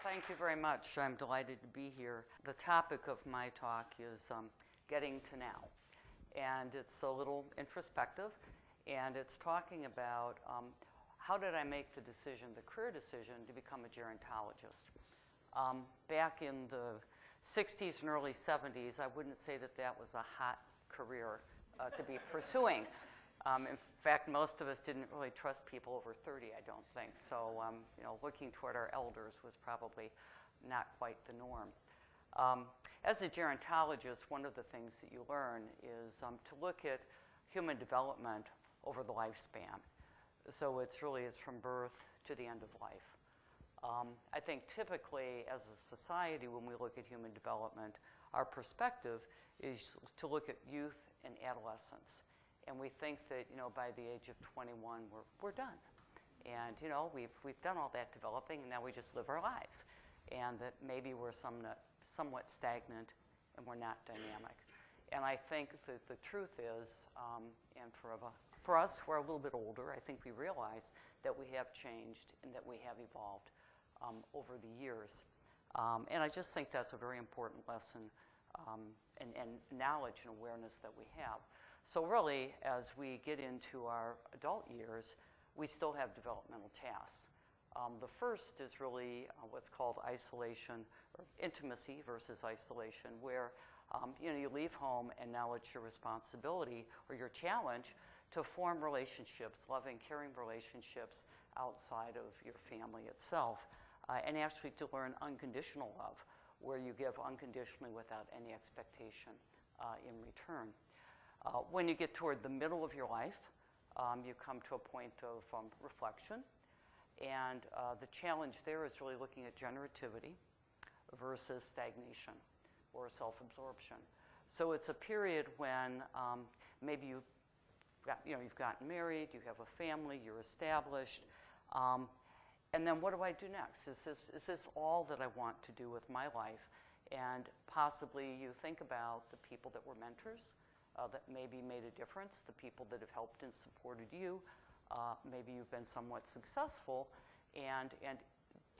thank you very much. I'm delighted to be here. The topic of my talk is getting to now. And it's a little introspective, and it's talking about how did I make the decision, the career decision, to become a gerontologist. Back in the 60s and early 70s, I wouldn't say that that was a hot career to be pursuing. In fact, most of us didn't really trust people over 30, I don't think. So, you know, looking toward our elders was probably not quite the norm. As a gerontologist, one of the things that you learn is to look at human development over the lifespan. So it's from birth to the end of life. I think typically as a society, when we look at human development, our perspective is to look at youth and adolescence. And we think that, you know, by the age of 21, we're done. And, you know, we've done all that developing, and now we just live our lives. And that maybe we're somewhat stagnant and we're not dynamic. And I think that the truth is, and for us who are a little bit older, I think we realize that we have changed and that we have evolved over the years. And I just think that's a very important lesson and knowledge and awareness that we have. So really, as we get into our adult years, we still have developmental tasks. The first is really what's called isolation, or intimacy versus isolation, where you know, you leave home and now it's your responsibility or your challenge to form relationships, loving, caring relationships outside of your family itself, and actually to learn unconditional love, where you give unconditionally without any expectation in return. When you get toward the middle of your life, you come to a point of reflection. And the challenge there is really looking at generativity versus stagnation or self-absorption. So it's a period when maybe you've gotten married, you have a family, you're established. And then what do I do next? Is this all that I want to do with my life? And possibly you think about the people that were mentors, that maybe made a difference, the people that have helped and supported you. Maybe you've been somewhat successful, and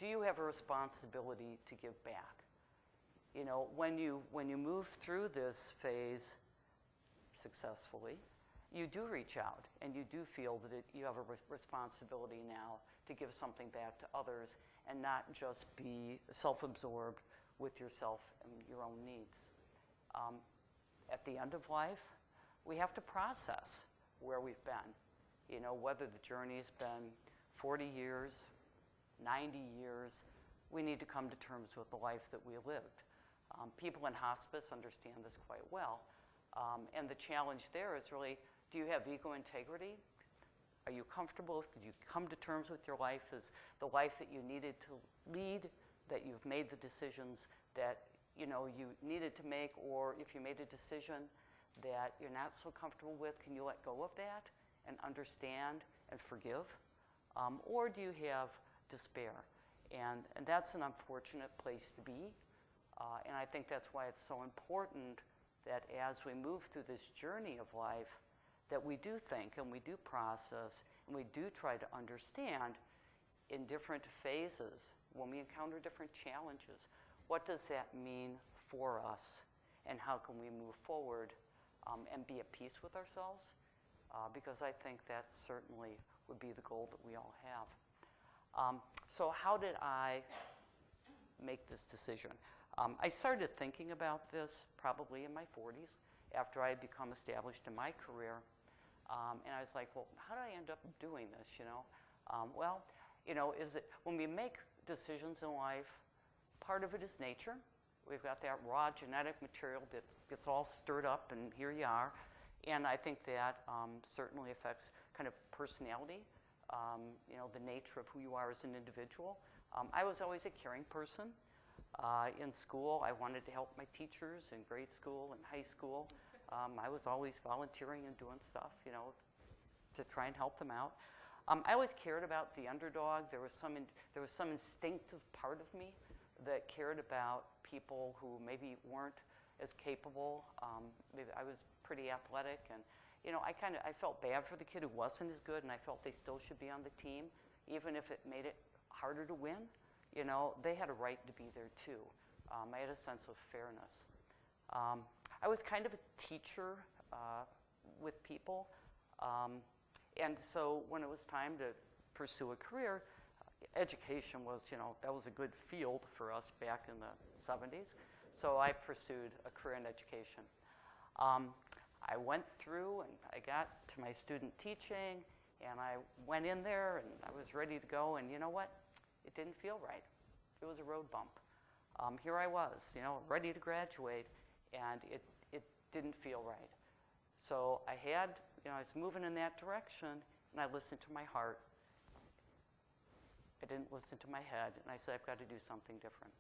do you have a responsibility to give back? You know, when you move through this phase successfully, you do reach out and you do feel that you have a responsibility now to give something back to others and not just be self-absorbed with yourself and your own needs. At the end of life, we have to process where we've been. You know, whether the journey's been 40 years, 90 years, we need to come to terms with the life that we lived. People in hospice understand this quite well. And the challenge there is really, do you have ego integrity? Are you comfortable? Did you come to terms with your life as the life that you needed to lead, that you've made the decisions that you know you needed to make, or if you made a decision that you're not so comfortable with, can you let go of that and understand and forgive? Or do you have despair? And that's an unfortunate place to be. And I think that's why it's so important that as we move through this journey of life, that we do think and we do process and we do try to understand in different phases, when we encounter different challenges, what does that mean for us and how can we move forward and be at peace with ourselves? Because I think that certainly would be the goal that we all have. So how did I make this decision? I started thinking about this probably in my 40s after I had become established in my career. And I was like, well, how did I end up doing this, you know? Well, you know, when we make decisions in life, part of it is nature. We've got that raw genetic material that gets all stirred up, and here you are. And I think that certainly affects kind of personality, you know, the nature of who you are as an individual. I was always a caring person. In school, I wanted to help my teachers in grade school and high school. I was always volunteering and doing stuff, you know, to try and help them out. I always cared about the underdog. There was some instinctive part of me that cared about people who maybe weren't as capable. Maybe I was pretty athletic, and you know, I felt bad for the kid who wasn't as good, and I felt they still should be on the team, even if it made it harder to win. you know, they had a right to be there too. I had a sense of fairness. I was kind of a teacher with people. And so when it was time to pursue a career, education was, you know, that was a good field for us back in the 70s. So I pursued a career in education. I went through and I got to my student teaching and I went in there and I was ready to go, and you know what? It didn't feel right. It was a road bump. Here I was, you know, ready to graduate, and it didn't feel right. So I had, you know, I was moving in that direction, and I listened to my heart. I didn't listen to my head, and I said, I've got to do something different.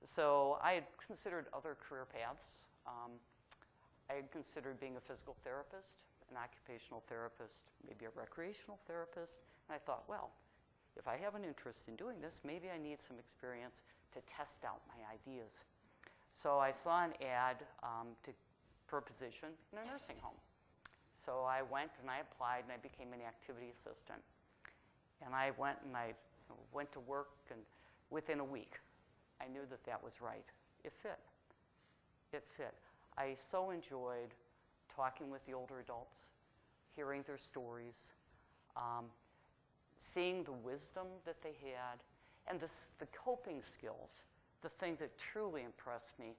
So I had considered other career paths. I had considered being a physical therapist, an occupational therapist, maybe a recreational therapist, and I thought, well, if I have an interest in doing this, maybe I need some experience to test out my ideas. So I saw an ad for a position in a nursing home. So I went and I applied and I became an activity assistant. And I went to work, and within a week, I knew that that was right. It fit. It fit. I so enjoyed talking with the older adults, hearing their stories, seeing the wisdom that they had, and the coping skills. The thing that truly impressed me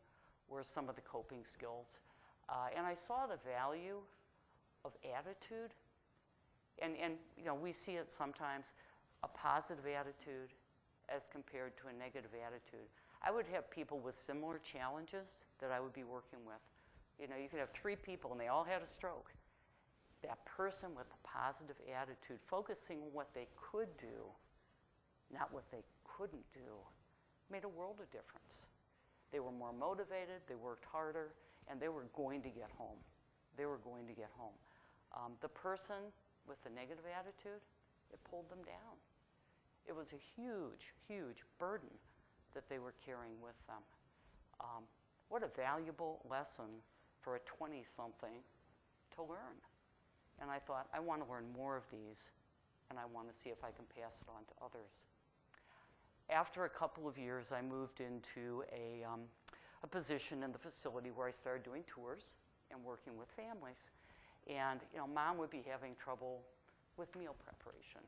were some of the coping skills. And I saw the value of attitude. And you know, we see it sometimes, a positive attitude as compared to a negative attitude. I would have people with similar challenges that I would be working with. You know, you could have 3 people and they all had a stroke. That person with a positive attitude, focusing on what they could do, not what they couldn't do, made a world of difference. They were more motivated, they worked harder, and they were going to get home. They were going to get home. The person with the negative attitude, it pulled them down. It was a huge, huge burden that they were carrying with them. What a valuable lesson for a 20-something to learn. And I thought, I want to learn more of these, and I want to see if I can pass it on to others. After a couple of years, I moved into a position in the facility where I started doing tours and working with families. And you know, Mom would be having trouble with meal preparation,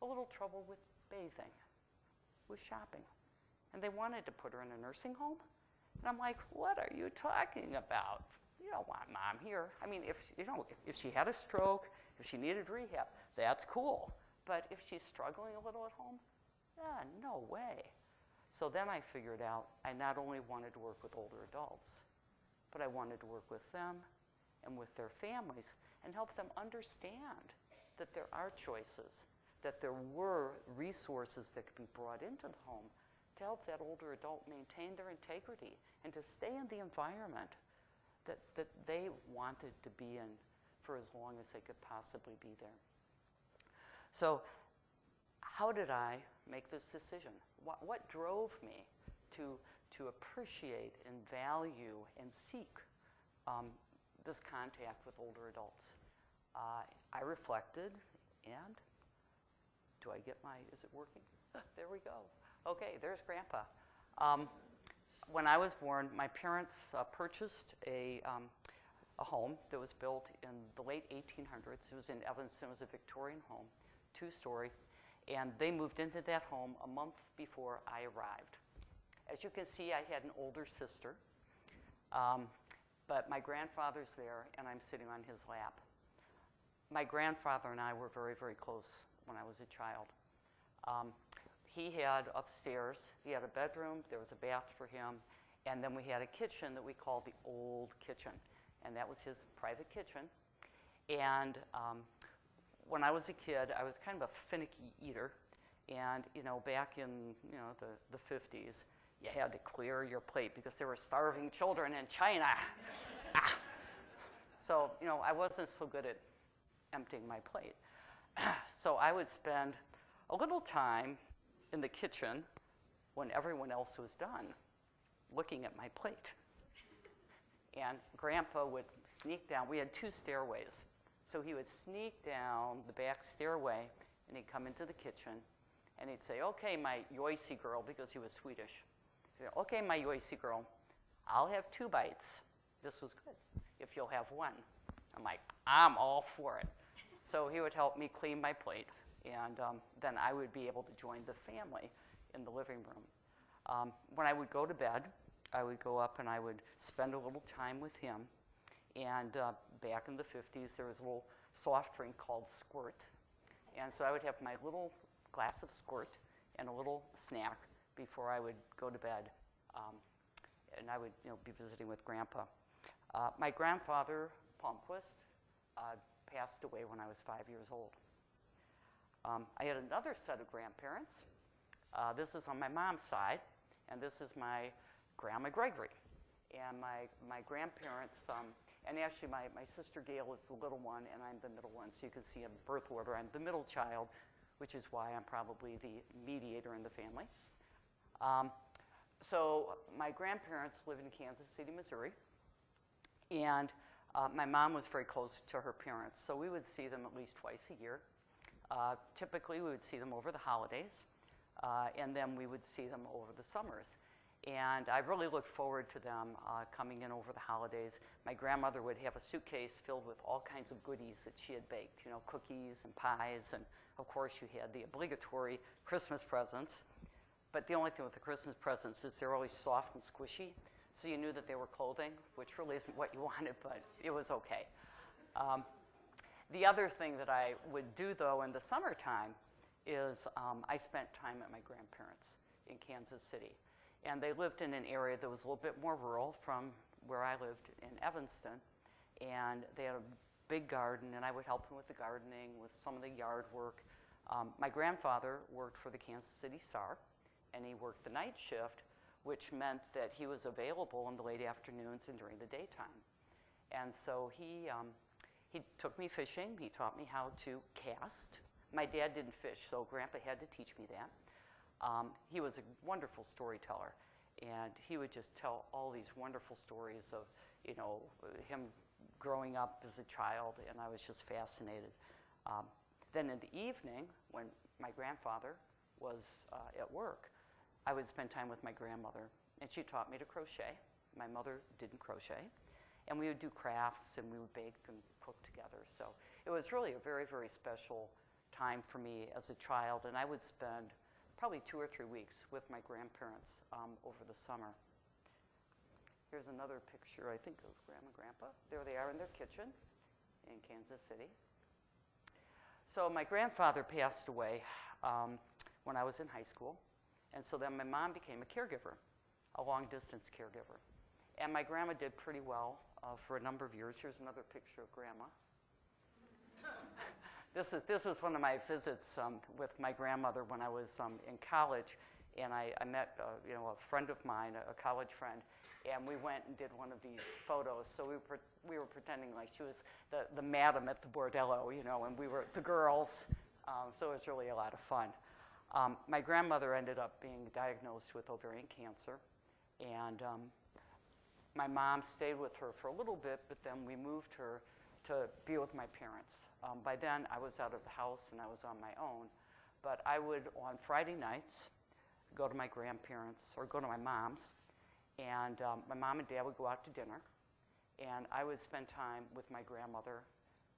a little trouble with bathing, with shopping. And they wanted to put her in a nursing home. And I'm like, what are you talking about? You don't want Mom here. I mean, if she had a stroke, if she needed rehab, that's cool. But if she's struggling a little at home, no way. So then I figured out I not only wanted to work with older adults, but I wanted to work with them and with their families and help them understand that there are choices, that there were resources that could be brought into the home to help that older adult maintain their integrity and to stay in the environment that they wanted to be in for as long as they could possibly be there. So how did I make this decision? What drove me to appreciate and value and seek this contact with older adults? I reflected, and do I get is it working? There we go. Okay, there's Grandpa. When I was born, my parents purchased a home that was built in the late 1800s. It was in Evanston. It was a Victorian home, 2-story. And they moved into that home a month before I arrived. As you can see, I had an older sister. But my grandfather's there, and I'm sitting on his lap. My grandfather and I were very, very close when I was a child. He had upstairs, he had a bedroom, there was a bath for him, and then we had a kitchen that we called the old kitchen. And that was his private kitchen. And when I was a kid, I was kind of a finicky eater. And you know, back in the 50s, you had to clear your plate because there were starving children in China. So you know, I wasn't so good at emptying my plate. So I would spend a little time in the kitchen when everyone else was done looking at my plate. And Grandpa would sneak down. We had 2 stairways. So he would sneak down the back stairway, and he'd come into the kitchen, And he'd say, okay, my Joyce girl, because he was Swedish. He'd say, okay, my Joyce girl, I'll have 2 bites. This was good, if you'll have 1. I'm like, I'm all for it. So he would help me clean my plate, and then I would be able to join the family in the living room. When I would go to bed, I would go up and I would spend a little time with him. And back in the 50s, there was a little soft drink called Squirt. And so I would have my little glass of Squirt and a little snack before I would go to bed. And I would be visiting with Grandpa. My grandfather, Palmquist, passed away when I was 5 years old. I had another set of grandparents. This is on my mom's side, and this is my Grandma Gregory. And my grandparents, and actually my sister Gail is the little one, and I'm the middle one, so you can see in birth order, I'm the middle child, which is why I'm probably the mediator in the family. So my grandparents live in Kansas City, Missouri, and my mom was very close to her parents, so we would see them at least twice a year. Typically, we would see them over the holidays, and then we would see them over the summers. And I really looked forward to them coming in over the holidays. My grandmother would have a suitcase filled with all kinds of goodies that she had baked, cookies and pies, and of course you had the obligatory Christmas presents. But the only thing with the Christmas presents is they're always soft and squishy, so you knew that they were clothing, which really isn't what you wanted, but it was okay. The other thing that I would do, though, in the summertime is I spent time at my grandparents in Kansas City. And they lived in an area that was a little bit more rural from where I lived in Evanston. And they had a big garden, and I would help them with the gardening, with some of the yard work. My grandfather worked for the Kansas City Star, and he worked the night shift, which meant that he was available in the late afternoons and during the daytime. And so he took me fishing. He taught me how to cast. My dad didn't fish, so Grandpa had to teach me that. He was a wonderful storyteller, and he would just tell all these wonderful stories of, him growing up as a child, and I was just fascinated. Then in the evening, when my grandfather was at work, I would spend time with my grandmother, and she taught me to crochet. My mother didn't crochet, and we would do crafts, and we would bake and cook together. So it was really a very, very special time for me as a child, and I would spend probably 2 or 3 weeks with my grandparents over the summer. Here's another picture, I think, of Grandma and Grandpa. There they are in their kitchen in Kansas City. So my grandfather passed away when I was in high school, and so then my mom became a caregiver, a long-distance caregiver. And my grandma did pretty well for a number of years. Here's another picture of Grandma. This is one of my visits with my grandmother when I was in college, and I met a friend of mine, a college friend, and we went and did one of these photos. So we were pretending like she was the madam at the bordello, and we were the girls. So it was really a lot of fun. My grandmother ended up being diagnosed with ovarian cancer, and my mom stayed with her for a little bit, but then we moved her to be with my parents. By then, I was out of the house and I was on my own, but I would, on Friday nights, go to my grandparents or go to my mom's, and my mom and dad would go out to dinner, and I would spend time with my grandmother,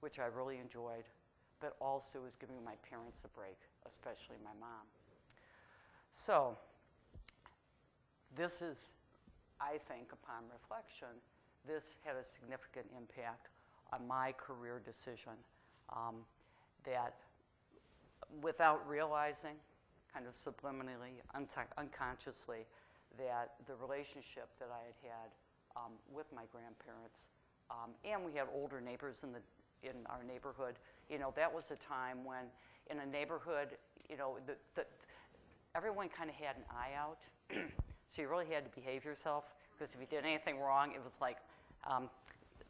which I really enjoyed, but also was giving my parents a break, especially my mom. So this is, I think, upon reflection, this had a significant impact on my career decision, that without realizing, kind of subliminally, unconsciously, that the relationship that I had with my grandparents, and we had older neighbors in our neighborhood. That was a time when in a neighborhood, everyone kind of had an eye out, so you really had to behave yourself, because if you did anything wrong, it was like,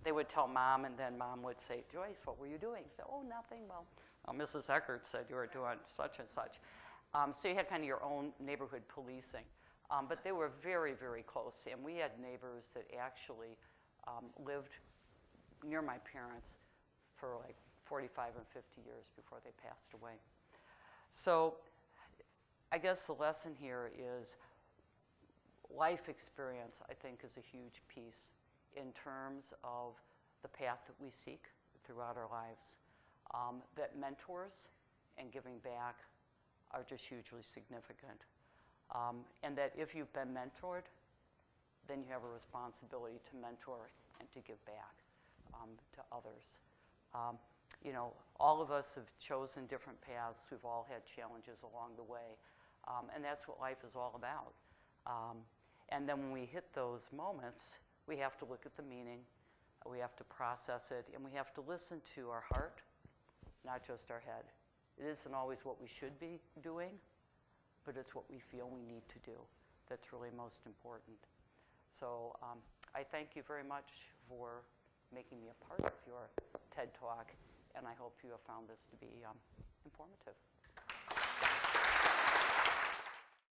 they would tell Mom, and then Mom would say, Joyce, what were you doing? So, oh, nothing. Well, Mrs. Eckert said you were doing such and such. So you had kind of your own neighborhood policing. But they were very, very close. And we had neighbors that actually lived near my parents for like 45 and 50 years before they passed away. So I guess the lesson here is life experience, I think, is a huge piece in terms of the path that we seek throughout our lives. That mentors and giving back are just hugely significant. And that if you've been mentored, then you have a responsibility to mentor and to give back to others. You know, all of us have chosen different paths. We've all had challenges along the way. And that's what life is all about. And then when we hit those moments, we have to look at the meaning, we have to process it, and we have to listen to our heart, not just our head. It isn't always what we should be doing, but it's what we feel we need to do that's really most important. So I thank you very much for making me a part of your TED Talk, and I hope you have found this to be informative.